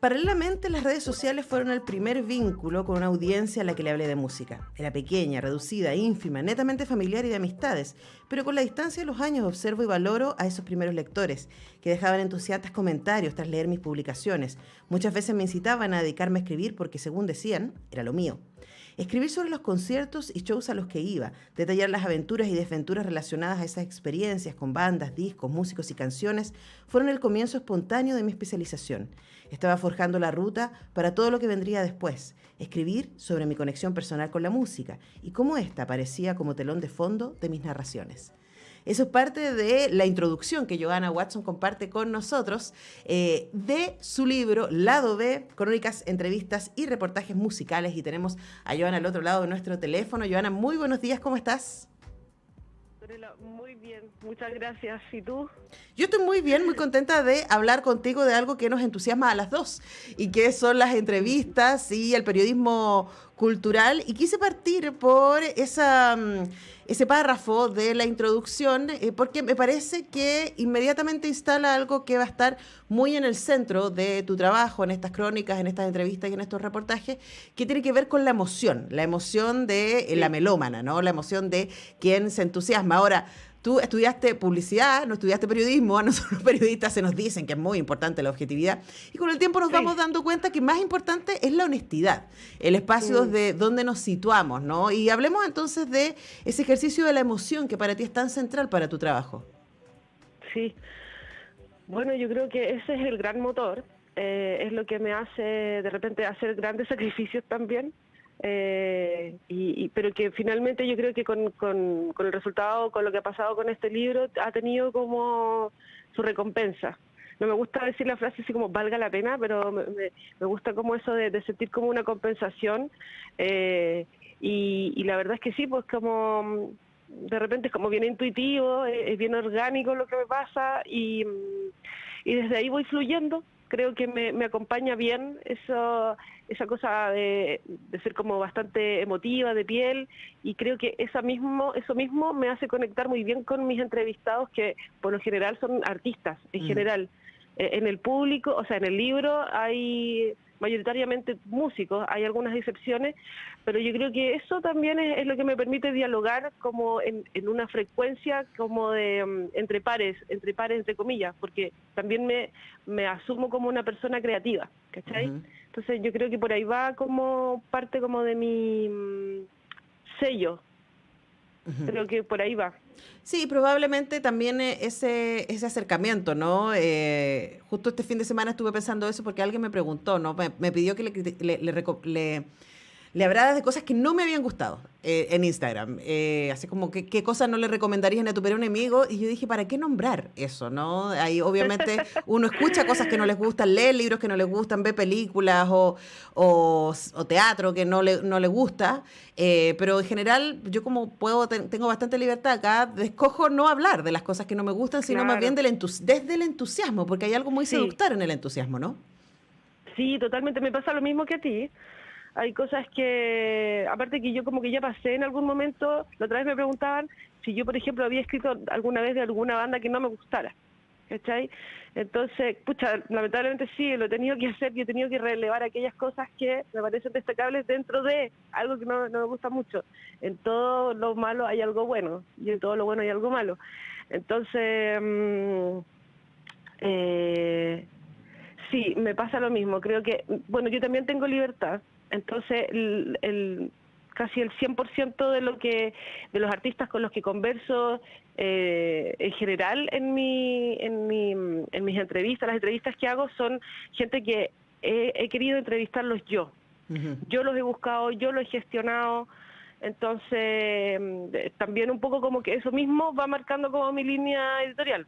Paralelamente, las redes sociales fueron el primer vínculo con una audiencia a la que le hablé de música. Era pequeña, reducida, ínfima, netamente familiar y de amistades, pero con la distancia de los años observo y valoro a esos primeros lectores, que dejaban entusiastas comentarios tras leer mis publicaciones. Muchas veces me incitaban a dedicarme a escribir porque, según decían, era lo mío. Escribir sobre los conciertos y shows a los que iba, detallar las aventuras y desventuras relacionadas a esas experiencias con bandas, discos, músicos y canciones, fueron el comienzo espontáneo de mi especialización. Estaba forjando la ruta para todo lo que vendría después, escribir sobre mi conexión personal con la música y cómo ésta aparecía como telón de fondo de mis narraciones. Eso es parte de la introducción que Johanna Watson comparte con nosotros de su libro Lado B, crónicas, entrevistas y reportajes musicales. Y tenemos a Johanna al otro lado de nuestro teléfono. Johanna, muy buenos días, ¿cómo estás? Muy bien, muchas gracias. ¿Y tú? Yo estoy muy bien, muy contenta de hablar contigo de algo que nos entusiasma a las dos y que son las entrevistas y el periodismo cultural. Y quise partir por ese párrafo de la introducción porque me parece que inmediatamente instala algo que va a estar muy en el centro de tu trabajo, en estas crónicas, en estas entrevistas y en estos reportajes, que tiene que ver con la emoción de la Sí. melómana, ¿no? La emoción de quien se entusiasma. Ahora, tú estudiaste publicidad, no estudiaste periodismo, a nosotros los periodistas se nos dicen que es muy importante la objetividad y con el tiempo nos vamos Sí. dando cuenta que más importante es la honestidad, el espacio Mm, de donde nos situamos, ¿no? Y hablemos entonces de ese ejercicio de la emoción que para ti es tan central para tu trabajo. sí. Bueno, yo creo que ese es el gran motor. Es lo que me hace de repente hacer grandes sacrificios también. Pero que finalmente yo creo que con el resultado, con lo que ha pasado con este libro, ha tenido como su recompensa. No me gusta decir la frase así como valga la pena, pero me gusta como eso de sentir como una compensación. eh, y la verdad es que sí, pues como de repente es como bien intuitivo, es bien orgánico lo que me pasa y desde ahí voy fluyendo. Creo que me acompaña bien esa cosa de ser como bastante emotiva, de piel, y creo que eso mismo me hace conectar muy bien con mis entrevistados, que por lo general son artistas, en Mm. general. En el público, o sea, en el libro hay mayoritariamente músicos, hay algunas excepciones, pero yo creo que eso también es lo que me permite dialogar como en una frecuencia como de entre pares, entre comillas, porque también me asumo como una persona creativa, ¿cachai? Ujú. Entonces yo creo que por ahí va como parte como de mi sello, Ujú. creo que por ahí va. Sí, probablemente también ese acercamiento, ¿no? Justo este fin de semana estuve pensando eso porque alguien me preguntó, ¿no? Me pidió que le hablara de cosas que no me habían gustado en Instagram. Así como, ¿qué cosas no le recomendarían a tu peor enemigo? Y yo dije, ¿para qué nombrar eso, no? Ahí obviamente uno escucha cosas que no les gustan, lee libros que no les gustan, ve películas o teatro que no le gusta. Pero en general, yo como tengo bastante libertad acá, escojo no hablar de las cosas que no me gustan, sino más bien Claro, desde el entusiasmo, porque hay algo muy sí, seductor en el entusiasmo, ¿no? sí, totalmente me pasa lo mismo que a ti. Hay cosas que, aparte que yo como que ya pasé en algún momento, la otra vez me preguntaban si yo, por ejemplo, había escrito alguna vez de alguna banda que no me gustara, ¿cachai? Entonces, pucha, lamentablemente sí, lo he tenido que hacer y he tenido que relevar aquellas cosas que me parecen destacables dentro de algo que no me gusta mucho. En todo lo malo hay algo bueno y en todo lo bueno hay algo malo. Entonces, eh, sí, me pasa lo mismo. Creo que, bueno, yo también tengo libertad. Entonces, casi el 100% de los artistas con los que converso, en general en mis entrevistas, las entrevistas que hago son gente que he querido entrevistarlos yo. Ujú. Yo los he buscado, yo los he gestionado. Entonces, también un poco como que eso mismo va marcando como mi línea editorial.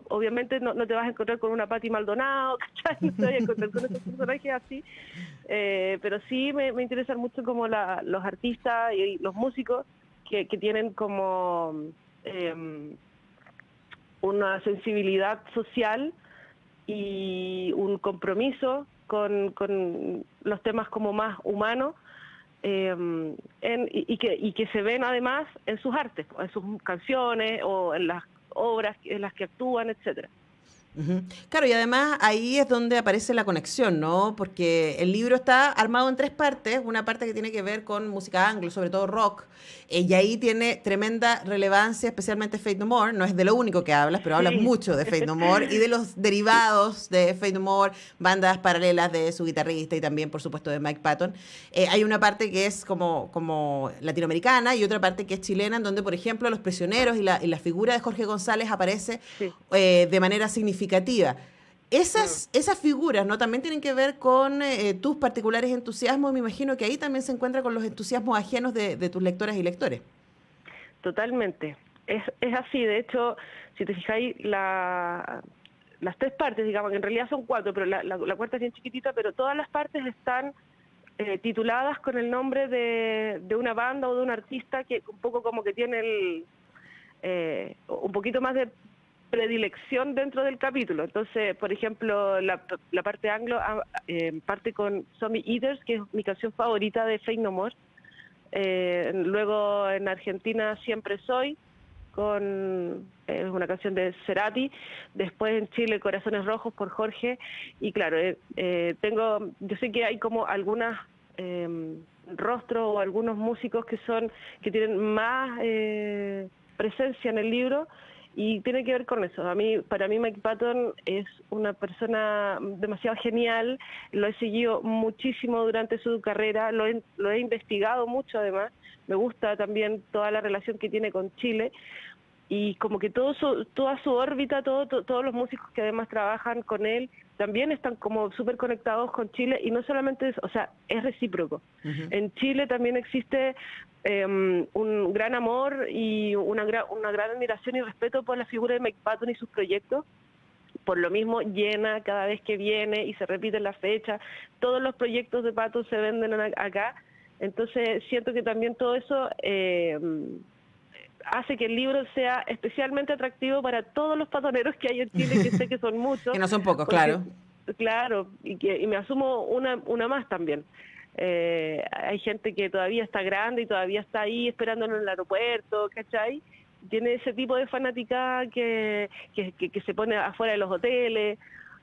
Obviamente no te vas a encontrar con una Patti Maldonado, ¿cachai? No te vas a encontrar con esos personajes así, pero sí me interesan mucho como los artistas y los músicos que tienen como una sensibilidad social y un compromiso con los temas como más humanos, y que se ven además en sus artes, en sus canciones o en las obras en las que actúan, etcétera. Ujú. Claro, y además ahí es donde aparece la conexión, ¿no? Porque el libro está armado en tres partes, una parte que tiene que ver con música anglo, sobre todo rock, y ahí tiene tremenda relevancia, especialmente Faith No More, no es de lo único que hablas, pero hablas Sí, mucho de Faith No More y de los sí, derivados de Faith No More, bandas paralelas de su guitarrista y también, por supuesto, de Mike Patton. Hay una parte que es como latinoamericana y otra parte que es chilena, en donde, por ejemplo, los prisioneros y la figura de Jorge González aparece sí. de manera significativa. Mm. Esas figuras, ¿no? También tienen que ver con tus particulares entusiasmos. Me imagino que ahí también se encuentra con los entusiasmos ajenos de tus lectoras y lectores. Totalmente. Es así, de hecho, si te fijáis, las tres partes, digamos, que en realidad son cuatro, pero la cuarta es bien chiquitita, pero todas las partes están tituladas con el nombre de una banda o de un artista que un poco como que tiene un poquito más de predilección dentro del capítulo. Entonces, por ejemplo, la parte anglo parte con Zombie Eaters, que es mi canción favorita de Faith No More. Luego en Argentina Siempre Soy, con una canción de Cerati. Después en Chile Corazones Rojos por Jorge. Y claro, yo sé que hay como algunas rostros o algunos músicos que tienen más presencia en el libro, y tiene que ver con eso. Para mí Mike Patton es una persona demasiado genial, lo he seguido muchísimo durante su carrera, lo he investigado mucho además, me gusta también toda la relación que tiene con Chile, y como que toda su órbita, todos los músicos que además trabajan con él, también están como súper conectados con Chile, y no solamente eso, o sea, es recíproco. Ujú. En Chile también existe un gran amor y una gran admiración y respeto por la figura de Mike Patton y sus proyectos. Por lo mismo llena cada vez que viene y se repite la fecha. Todos los proyectos de Patton se venden acá. Entonces siento que también todo eso hace que el libro sea especialmente atractivo para todos los patoneros que hay en Chile, que sé que son Que muchos, no son pocos, porque, claro. claro, y me asumo una más también. Hay gente que todavía está grande y todavía está ahí esperándolo en el aeropuerto, ¿cachai? Tiene ese tipo de fanática que se pone afuera de los hoteles.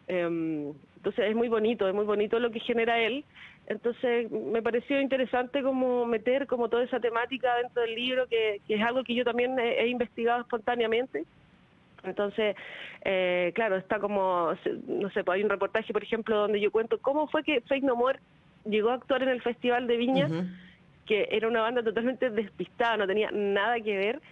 Entonces es muy bonito lo que genera él. Entonces me pareció interesante como meter como toda esa temática dentro del libro, que es algo que yo también he investigado espontáneamente. Entonces, claro, está como, no sé, pues hay un reportaje, por ejemplo, donde yo cuento cómo fue que Faith No More llegó a actuar en el Festival de Viña, Ujú. que era una banda totalmente despistada, no tenía nada que ver.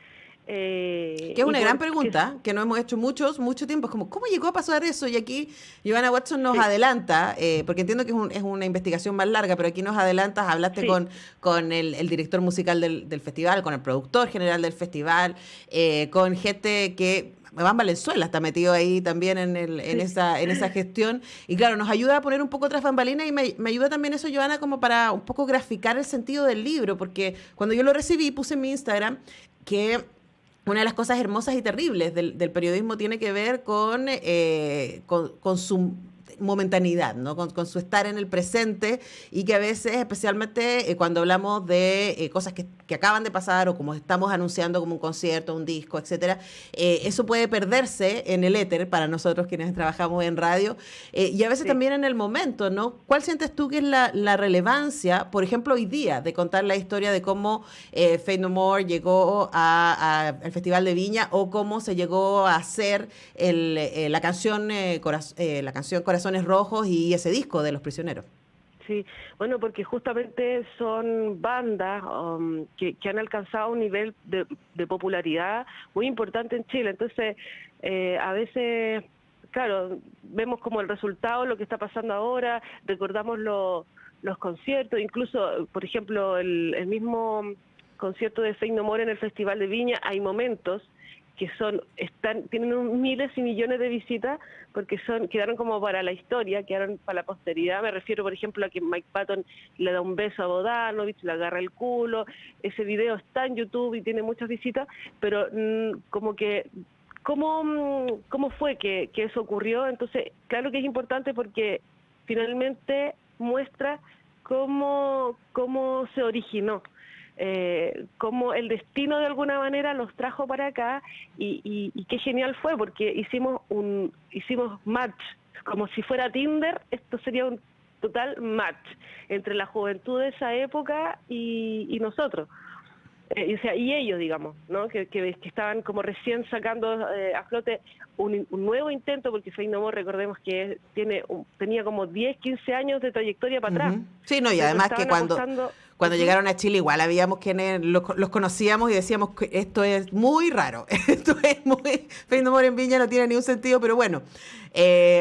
Que es Y una gran porque, pregunta que no hemos hecho mucho tiempo. Es como, ¿cómo llegó a pasar eso? Y aquí Giovanna Watson nos sí, adelanta, porque entiendo que es una investigación más larga, pero aquí nos adelantas, hablaste sí, con el director musical del festival, con el productor general del festival, con gente que... Iván Valenzuela está metido ahí también sí, en esa gestión. Y claro, nos ayuda a poner un poco otras bambalinas y me ayuda también eso, Joana, como para un poco graficar el sentido del libro, porque cuando yo lo recibí puse en mi Instagram que una de las cosas hermosas y terribles del periodismo tiene que ver con su momentaneidad, ¿no? Con su estar en el presente y que a veces, especialmente cuando hablamos de cosas que acaban de pasar o como estamos anunciando como un concierto, un disco, etcétera, eso puede perderse en el éter para nosotros quienes trabajamos en radio y a veces sí. también en el momento, ¿no? ¿Cuál sientes tú que es la relevancia, por ejemplo, hoy día, de contar la historia de cómo Faith No More llegó al Festival de Viña o cómo se llegó a hacer la canción Corazones Rojos y ese disco de Los Prisioneros? Sí, bueno, porque justamente son bandas que han alcanzado un nivel de popularidad muy importante en Chile. Entonces, a veces, claro, vemos como el resultado, lo que está pasando ahora, recordamos los conciertos, incluso, por ejemplo, el mismo concierto de Faith No More en el Festival de Viña, hay momentos que tienen miles y millones de visitas, porque quedaron como para la historia, quedaron para la posteridad. Me refiero, por ejemplo, a que Mike Patton le da un beso a Bogdanovich, le agarra el culo. Ese video está en YouTube y tiene muchas visitas, pero como que ¿cómo fue que eso ocurrió? Entonces, claro que es importante porque finalmente muestra cómo se originó. cómo el destino de alguna manera los trajo para acá y qué genial fue, porque hicimos match, como si fuera Tinder. Esto sería un total match entre la juventud de esa época y nosotros. O sea, y ellos, digamos, ¿no? Que estaban como recién sacando a flote un nuevo intento, porque Faith No More, recordemos que tenía como 10, 15 años de trayectoria para atrás. Sí, no, y además que cuando llegaron a Chile igual habíamos quienes los conocíamos y decíamos que esto es muy raro, esto es muy... Faith No More en Viña no tiene ni un sentido, pero bueno,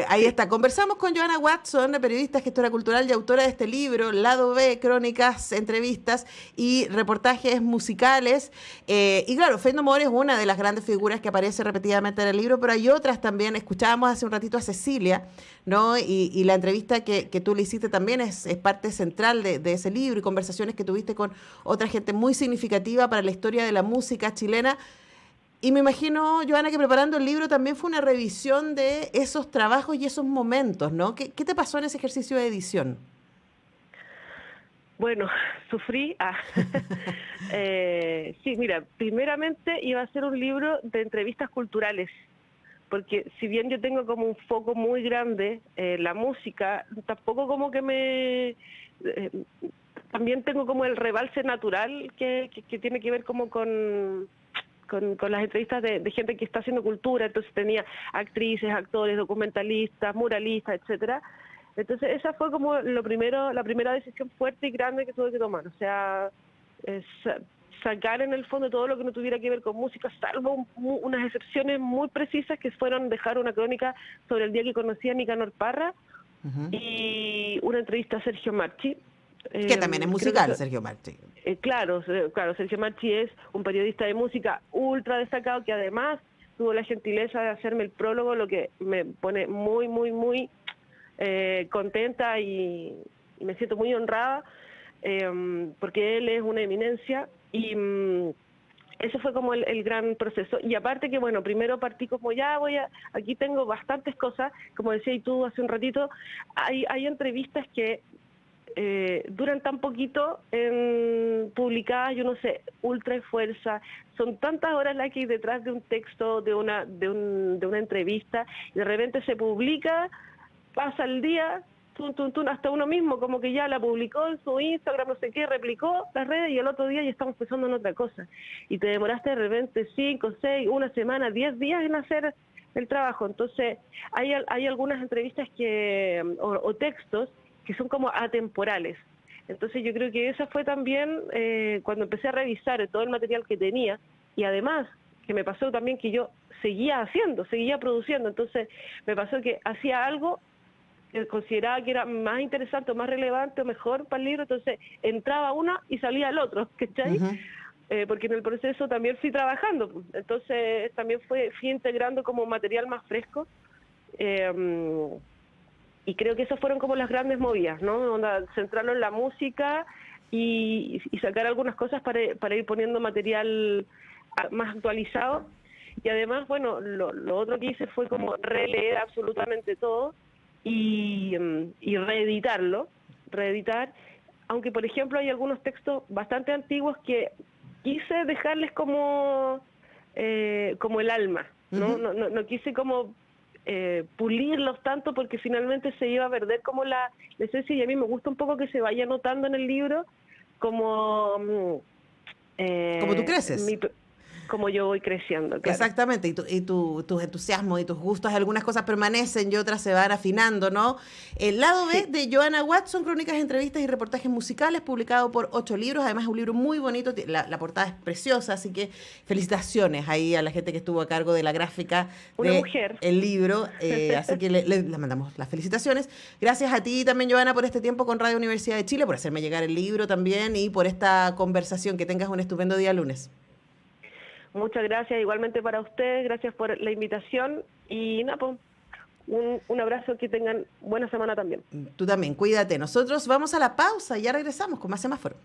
ahí está. Conversamos con Joanna Watson, periodista, gestora cultural y autora de este libro, Lado B, crónicas, entrevistas y reportajes musicales. Y claro, Faith No More es una de las grandes figuras que aparece repetidamente en el libro, pero hay otras también. Escuchábamos hace un ratito a Cecilia, ¿no? Y la entrevista que tú le hiciste también es parte central de ese libro, y conversaciones que tuviste con otra gente muy significativa para la historia de la música chilena. Y me imagino, Joanna, que preparando el libro también fue una revisión de esos trabajos y esos momentos, ¿no? ¿Qué te pasó en ese ejercicio de edición? Bueno, sufrí. Sí, mira, primeramente iba a ser un libro de entrevistas culturales, porque si bien yo tengo como un foco muy grande la música, tampoco como que también tengo como el rebalse natural que tiene que ver como con las entrevistas de gente que está haciendo cultura. Entonces tenía actrices, actores, documentalistas, muralistas, etcétera. Entonces esa fue como la primera decisión fuerte y grande que tuve que tomar. O sea, sacar en el fondo todo lo que no tuviera que ver con música, salvo unas excepciones muy precisas que fueron dejar una crónica sobre el día que conocí a Nicanor Parra y una entrevista a Sergio Marchi. Que también es musical, Sergio Marchi. Claro, Sergio Marchi es un periodista de música ultra destacado que además tuvo la gentileza de hacerme el prólogo, lo que me pone muy, muy, muy contenta y me siento muy honrada, porque él es una eminencia y eso fue como el gran proceso. Y aparte que, bueno, primero partí como aquí tengo bastantes cosas, como decías tú hace un ratito, hay entrevistas que duran tan poquito publicadas, yo no sé, ultra fuerza, son tantas horas las que hay detrás de un texto, de una entrevista, y de repente se publica, pasa el día, hasta uno mismo como que ya la publicó en su Instagram, no sé qué, replicó las redes, y el otro día ya estamos pensando en otra cosa, y te demoraste de repente 5, 6, una semana, 10 días en hacer el trabajo. Entonces hay algunas entrevistas o textos que son como atemporales. Entonces yo creo que esa fue también cuando empecé a revisar todo el material que tenía, y además que me pasó también que yo seguía produciendo, entonces me pasó que hacía algo que consideraba que era más interesante o más relevante o mejor para el libro, entonces entraba una y salía el otro, ¿cachai? Porque en el proceso también fui trabajando, entonces también fui integrando como material más fresco. Y creo que esas fueron como las grandes movidas, ¿no? Centrarlo en la música y sacar algunas cosas para ir poniendo material más actualizado. Y además, bueno, lo otro que hice fue como releer absolutamente todo y reeditar, aunque por ejemplo hay algunos textos bastante antiguos que quise dejarles como el alma, ¿no? No quise como pulirlos tanto, porque finalmente se iba a perder como la esencia, y a mí me gusta un poco que se vaya notando en el libro como tú creces. como yo voy creciendo. Claro. Exactamente, y tus entusiasmos y tus gustos, algunas cosas permanecen y otras se van afinando, ¿no? El lado B de Joanna Watson, crónicas, entrevistas y reportajes musicales, publicado por 8 libros, además es un libro muy bonito, la portada es preciosa, así que felicitaciones ahí a la gente que estuvo a cargo de la gráfica del libro, así que le mandamos las felicitaciones. Gracias a ti también, Joanna, por este tiempo con Radio Universidad de Chile, por hacerme llegar el libro también y por esta conversación. Que tengas un estupendo día lunes. Muchas gracias, igualmente para ustedes, gracias por la invitación y nada, pues, un abrazo, que tengan buena semana también. Tú también, cuídate. Nosotros vamos a la pausa y ya regresamos con más Semáforo.